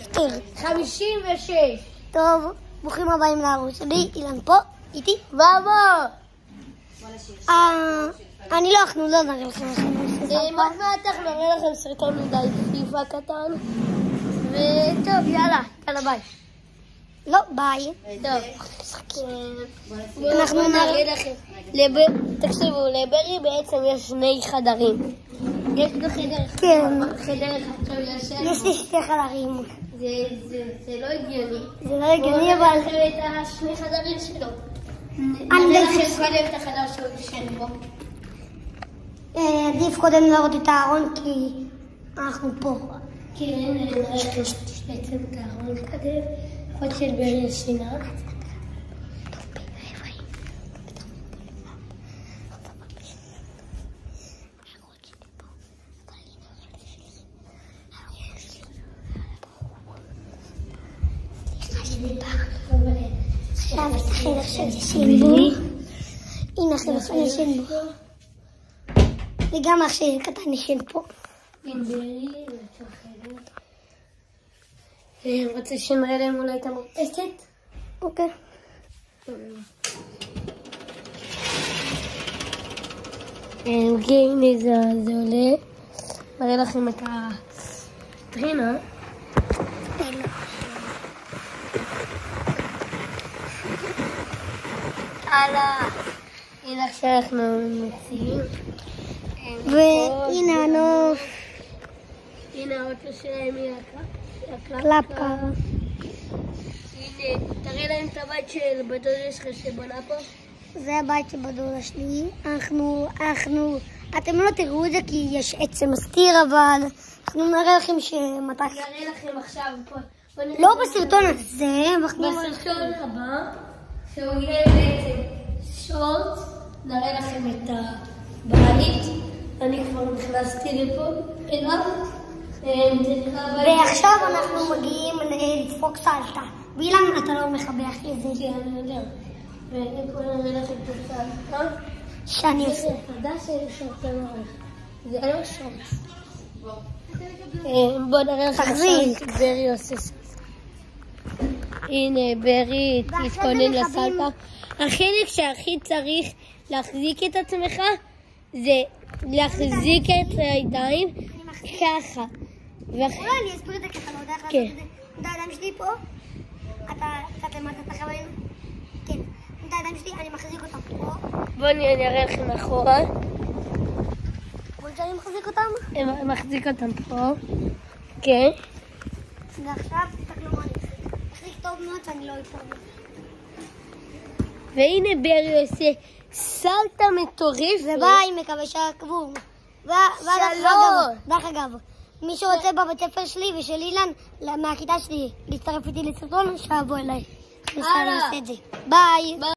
56. טוב, ברוכים הבאים לערוץ שלי, אילן פה, איתי. ואבו! אני לא נראה לכם מה מעטך נראה לכם סרטון מדי פיפה קטן. וטוב, יאללה ביי. לא, ביי. טוב. אנחנו נראה לכם. תקשיבו, לברי בעצם יש 2 חדרים. יש לו חדר אחד. כן. חדר אחד עכשיו ישן. יש לי 2 חדרים. זה לא הגיוני. זה לא הגיוני, אבל... בואו נראה את 2 חדרים שלו. נראה לכם קודם את החדר שהוא ישן בו. עדיף קודם לראות את הארון כי אנחנו פה. כן, נראה לכם בעצם את הארון כזה. עוד של ברי ישנה. עכשיו את החדר של ישן בו. הנה החדר של ישן בו. וגם אח שלי קטן ישן פה. עם ברי חדר. רוצה שנראה להם אולי את המרפסת? אוקיי. הנה זה עולה. מראה לכם את הטרינה. הנה עכשיו אנחנו מציעים. והנה הנוף. הנה האוטו שלהם היא קלפקה. הנה, תראה להם את הבית של בדודה שלך שבונה פה. זה הבית של בדודה שלי. אתם לא תראו את זה כי יש עצם מסתיר, אבל אנחנו נראה לכם שמתי... נראה לכם עכשיו פה. לא בסרטון הזה, בסרטון הבא, שהוא יהיה בעצם שורט, נראה לכם את הבית. אני כבר נכנסתי לפה, ועכשיו אנחנו מגיעים לדפוק סלטה. ואילן, אתה לא מחבח לי את זה. כן, אני יודע. ופה נראה לכם את הסלטה. שאני עושה. חדש שורט למערך. זה לא שורט. בוא נראה לכם עכשיו את ברי עושה סלטה. הנה, ברי, תתכונן לסלטה. החלק שהכי צריך להחזיק את עצמך זה להחזיק את הידיים ככה. אולי אני אסביר את זה ככה, לא יודע איך לעשות את זה. את הידיים שלי פה, אתה קצת למטה תחווינו. כן, את הידיים שלי, אני מחזיק אותם פה. בואו אני אראה לכם אחורה. בואו שאני מחזיק אותם? אני מחזיק אותם פה. כן. ועכשיו, תסתכלו מה אני מחזיק טוב מאוד שאני לא אפול. והנה ברי עושה סלטה מטורפת. וביי, מקווה שעקבו. דרך אגב, מי שרוצה בבית ספר שלי ושל אילן, מהכיתה שלי, להצטרף איתי לסרטון, שיבוא אליי. אני עושה את זה. ביי.